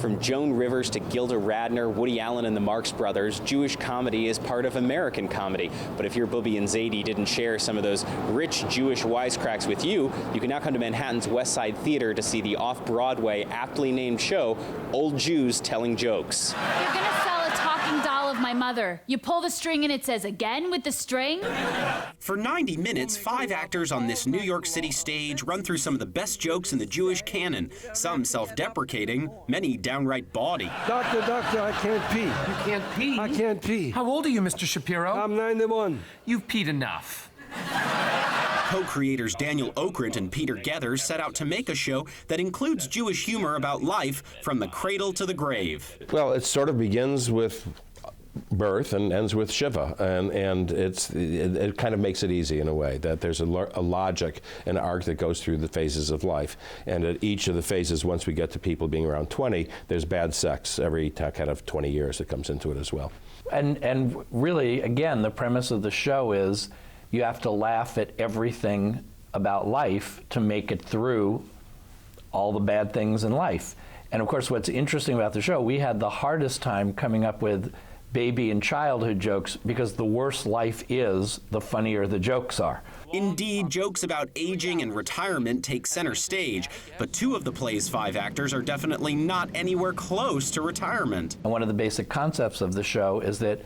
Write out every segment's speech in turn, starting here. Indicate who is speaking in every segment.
Speaker 1: From Joan Rivers to Gilda Radner, Woody Allen and the Marx Brothers, Jewish comedy is part of American comedy. But if your Bubie and Zadie didn't share some of those rich Jewish wisecracks with you, you can now come to Manhattan's Westside Theatre to see the off-Broadway, aptly named show, Old Jews Telling Jokes.
Speaker 2: You're gonna sell a talking doll of my mother. You pull the string and it says, "Again with the string?"
Speaker 3: For 90 minutes, 5 actors on this New York City stage run through some of the best jokes in the Jewish canon, some self-deprecating, many downright bawdy.
Speaker 4: Doctor, I can't pee.
Speaker 5: You can't pee?
Speaker 4: I can't pee.
Speaker 5: How old are you, Mr. Shapiro?
Speaker 4: I'm 91.
Speaker 5: You've peed enough.
Speaker 3: Co-creators Daniel Okrent and Peter Gethers set out to make a show that includes Jewish humor about life from the cradle to the grave.
Speaker 6: Well, it sort of begins with birth and ends with Shiva, and it kind of makes it easy in a way, that there's a logic, an arc that goes through the phases of life, and at each of the phases, once we get to people being around 20, there's bad sex every kind of 20 years that comes into it as well.
Speaker 7: And really, again, the premise of the show is you have to laugh at everything about life to make it through all the bad things in life. And of course, what's interesting about the show, we had the hardest time coming up with baby and childhood jokes, because the worse life is, the funnier the jokes are.
Speaker 3: Indeed, jokes about aging and retirement take center stage, but 2 of the play's 5 actors are definitely not anywhere close to retirement.
Speaker 7: And one of the basic concepts of the show is that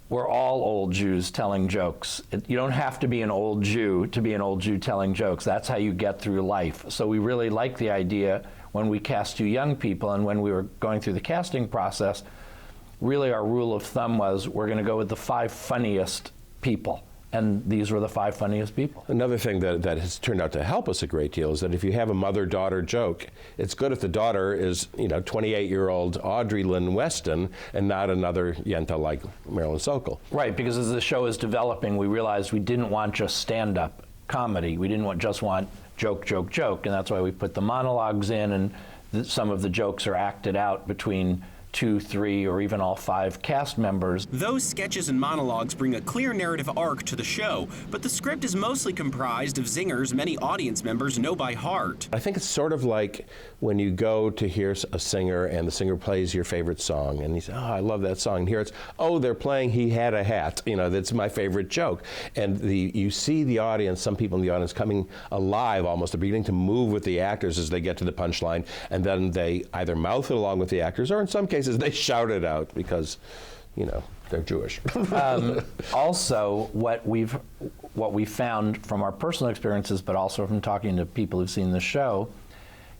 Speaker 7: we're all old Jews telling jokes. You don't have to be an old Jew to be an old Jew telling jokes. That's how you get through life. So we really like the idea when we cast 2 young people, and when we were going through the casting process, really our rule of thumb was we're going to go with the 5 funniest people. And these were the 5 funniest people.
Speaker 6: Another thing that has turned out to help us a great deal is that if you have a mother-daughter joke, it's good if the daughter is, 28-year-old Audrey Lynn Weston and not another Yenta like Marilyn Sokol.
Speaker 7: Right, because as the show is developing, we realized we didn't want just stand-up comedy. We didn't just want joke, joke, joke, and that's why we put the monologues in, and some of the jokes are acted out between 2, 3, or even all 5 cast members.
Speaker 3: Those sketches and monologues bring a clear narrative arc to the show, but the script is mostly comprised of zingers many audience members know by heart.
Speaker 6: I think it's sort of like when you go to hear a singer and the singer plays your favorite song, and you say, "Oh, I love that song." And here it's, "Oh, they're playing He Had a Hat." That's my favorite joke. And you see the audience, some people in the audience coming alive almost, they're beginning to move with the actors as they get to the punchline, and then they either mouth it along with the actors, or in some cases they shout it out because, they're Jewish.
Speaker 7: Also, what we found from our personal experiences, but also from talking to people who've seen the show,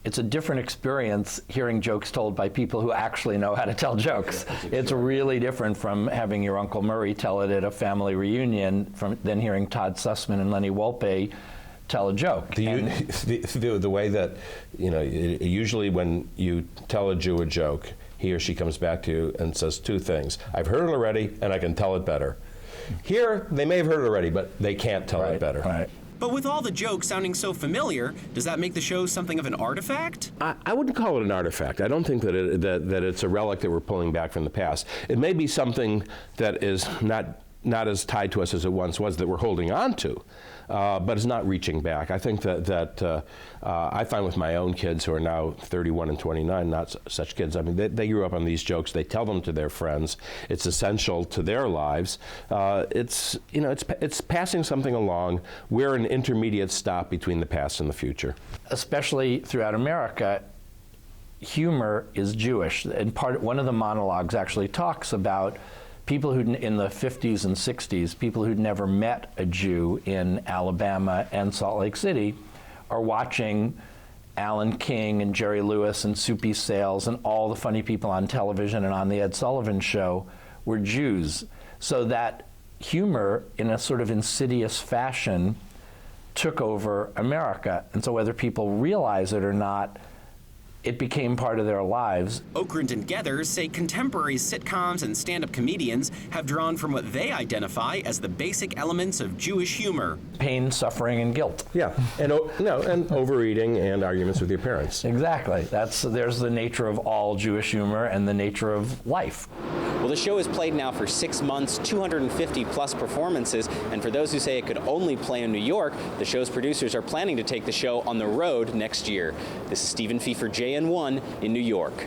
Speaker 7: it's a different experience hearing jokes told by people who actually know how to tell jokes. Yeah, it's really different from having your Uncle Murray tell it at a family reunion than hearing Todd Sussman and Lenny Wolpe tell a joke.
Speaker 6: The way that, usually when you tell a Jew a joke, he or she comes back to you and says 2 things. "I've heard it already, and I can tell it better." Here, they may have heard it already, but they can't tell it better.
Speaker 7: Right.
Speaker 3: But with all the jokes sounding so familiar, does that make the show something of an artifact?
Speaker 6: I wouldn't call it an artifact. I don't think that it's a relic that we're pulling back from the past. It may be something that is not as tied to us as it once was, that we're holding on to, but it's not reaching back. I think that I find with my own kids, who are now 31 and 29, not such kids. I mean, they grew up on these jokes. They tell them to their friends. It's essential to their lives. It's passing something along. We're an intermediate stop between the past and the future.
Speaker 7: Especially throughout America, humor is Jewish. And one of the monologues actually talks about people who, in the 50s and 60s, people who'd never met a Jew in Alabama and Salt Lake City are watching Alan King and Jerry Lewis and Soupy Sales and all the funny people on television and on the Ed Sullivan Show were Jews. So that humor, in a sort of insidious fashion, took over America. And so whether people realize it or not, it became part of their lives.
Speaker 3: Okrent and Gethers say contemporary sitcoms and stand-up comedians have drawn from what they identify as the basic elements of Jewish humor.
Speaker 7: Pain, suffering, and guilt.
Speaker 6: Yeah, and overeating and arguments with your parents.
Speaker 7: Exactly. There's the nature of all Jewish humor and the nature of life.
Speaker 1: Well, the show is played now for 6 months, 250 plus performances, and for those who say it could only play in New York, the show's producers are planning to take the show on the road next year. This is Stephen Fee for JN1 in New York.